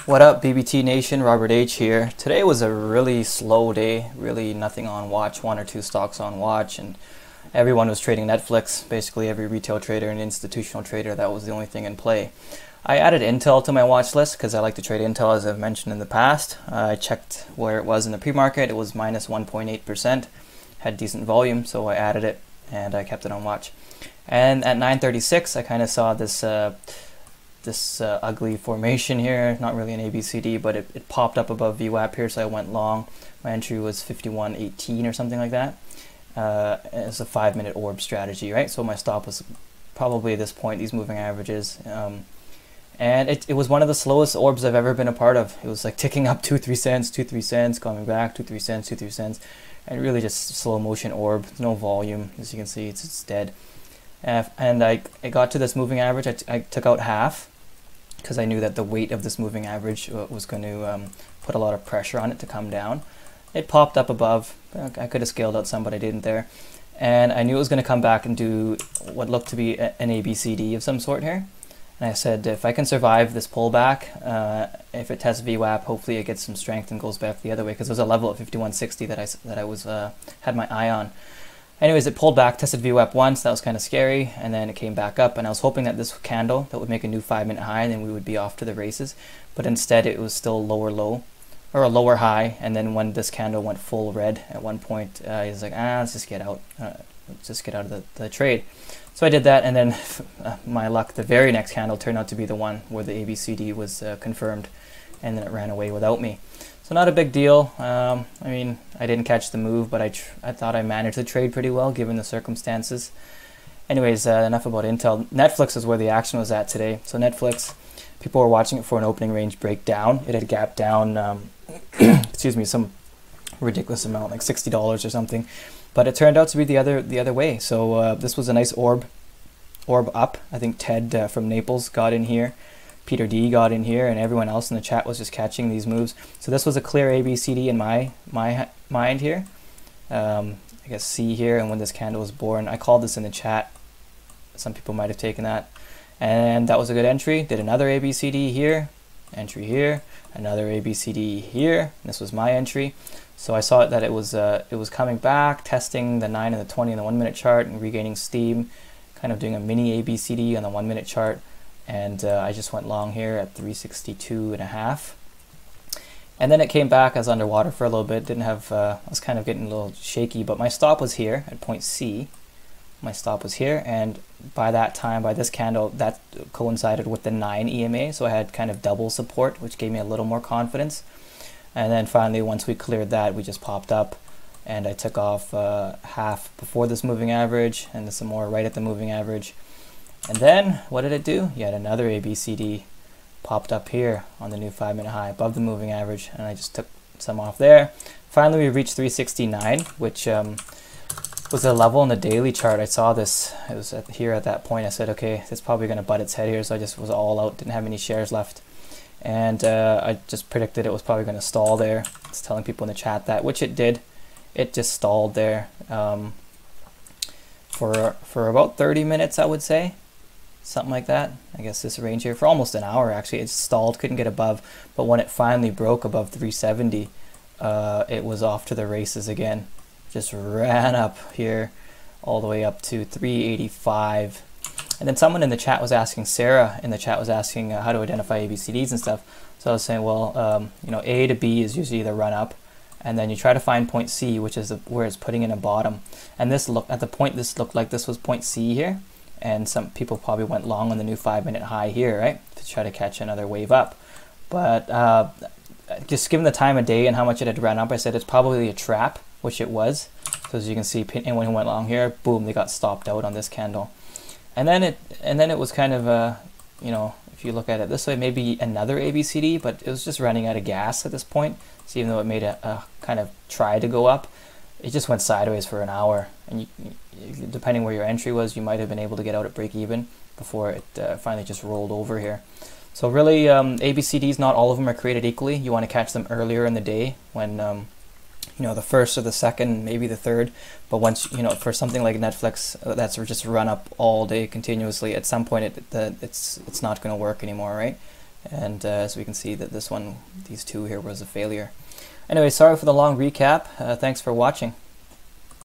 What up, BBT Nation? Robert H here. Today was a really slow day, really nothing on watch, one or two stocks on watch, and everyone was trading Netflix. Basically every retail trader and institutional trader, that was the only thing in play. I added Intel to my watch list because I like to trade Intel, as I've mentioned in the past. I checked where it was in the pre-market. It was minus 1.8%, had decent volume, so I added it and I kept it on watch. And at 9:36, I kind of saw this ugly formation here, not really an ABCD, but it popped up above VWAP here, so I went long. My entry was 51.18 or something like that. It's a 5-minute orb strategy, right? So my stop was probably at this point, these moving averages. And it was one of the slowest orbs I've ever been a part of. It was like ticking up 2-3 cents, 2-3 cents, coming back 2-3 cents, 2-3 cents, and really just slow motion orb, no volume. As you can see, it's dead. And I got to this moving average. I took out half because I knew that the weight of this moving average was going to put a lot of pressure on it to come down. It popped up above. I could have scaled out some, but I didn't there. And I knew it was going to come back and do what looked to be an ABCD of some sort here. And I said, if I can survive this pullback, if it tests VWAP, hopefully it gets some strength and goes back the other way, because there's a level at 51.60 that I had my eye on. Anyways, it pulled back, tested VWAP once, that was kind of scary, and then it came back up, and I was hoping that this candle that would make a new 5-minute high, and then we would be off to the races. But instead, it was still lower low, or a lower high, and then when this candle went full red at one point, he was like, let's just get out. Let's just get out of the trade. So I did that, and then my luck, the very next candle turned out to be the one where the ABCD was confirmed, and then it ran away without me. So not a big deal. I mean, I didn't catch the move, but I thought I managed the trade pretty well given the circumstances. Anyways, enough about Intel. Netflix is where the action was at today. So Netflix, people were watching it for an opening range breakdown. It had gapped down, excuse me, some ridiculous amount, like $60 or something. But it turned out to be the other way. So this was a nice orb up. I think Ted from Naples got in here. Peter D got in here, and everyone else in the chat was just catching these moves. So this was a clear ABCD in my mind here. I guess C here, and when this candle was born, I called this in the chat. Some people might have taken that. And that was a good entry. Did another ABCD here, entry here, another ABCD here. This was my entry. So I saw that it was coming back, testing the 9 and the 20 on the 1-minute chart and regaining steam, kind of doing a mini ABCD on the 1-minute chart. And I just went long here at 362.5. And then it came back. I was underwater for a little bit. Didn't have, I was kind of getting a little shaky, but my stop was here at point C. My stop was here, and by that time, by this candle, that coincided with the 9 EMA, so I had kind of double support, which gave me a little more confidence. And then finally, once we cleared that, we just popped up, and I took off half before this moving average, and then some more right at the moving average. And then, what did it do? Yet another ABCD popped up here on the new 5-minute high above the moving average, and I just took some off there. Finally, we reached 369, which was a level in the daily chart. I saw this, it was here at that point. I said, okay, it's probably going to butt its head here, so I just was all out, didn't have any shares left. And I just predicted it was probably going to stall there. It's telling people in the chat that, which it did. It just stalled there for about 30 minutes, I would say. Something like that. I guess this range here for almost an hour actually. It stalled, couldn't get above, but when it finally broke above 370, it was off to the races again. Just ran up here all the way up to 385. And then someone in the chat was asking, Sarah in the chat was asking how to identify ABCDs and stuff. So I was saying, well, you know, A to B is usually the run up, and then you try to find point C, which is where it's putting in a bottom. And this look at the point, this looked like this was point C here. And some people probably went long on the new 5-minute high here, right, to try to catch another wave up. But just given the time of day and how much it had run up, I said it's probably a trap, which it was. So as you can see, anyone who went long here, boom, they got stopped out on this candle. And then it was kind of you know, if you look at it this way, maybe another ABCD, but it was just running out of gas at this point. So even though it made a kind of try to go up, it just went sideways for an hour. And depending where your entry was, you might have been able to get out at break even before it finally just rolled over here. So really, ABCDs, not all of them are created equally. You want to catch them earlier in the day when you know, the first or the second, maybe the third. But once, you know, for something like Netflix, that's just run up all day continuously, at some point it's not going to work anymore, right? And as we can see that this one, these two here was a failure. Anyway, sorry for the long recap. Thanks for watching.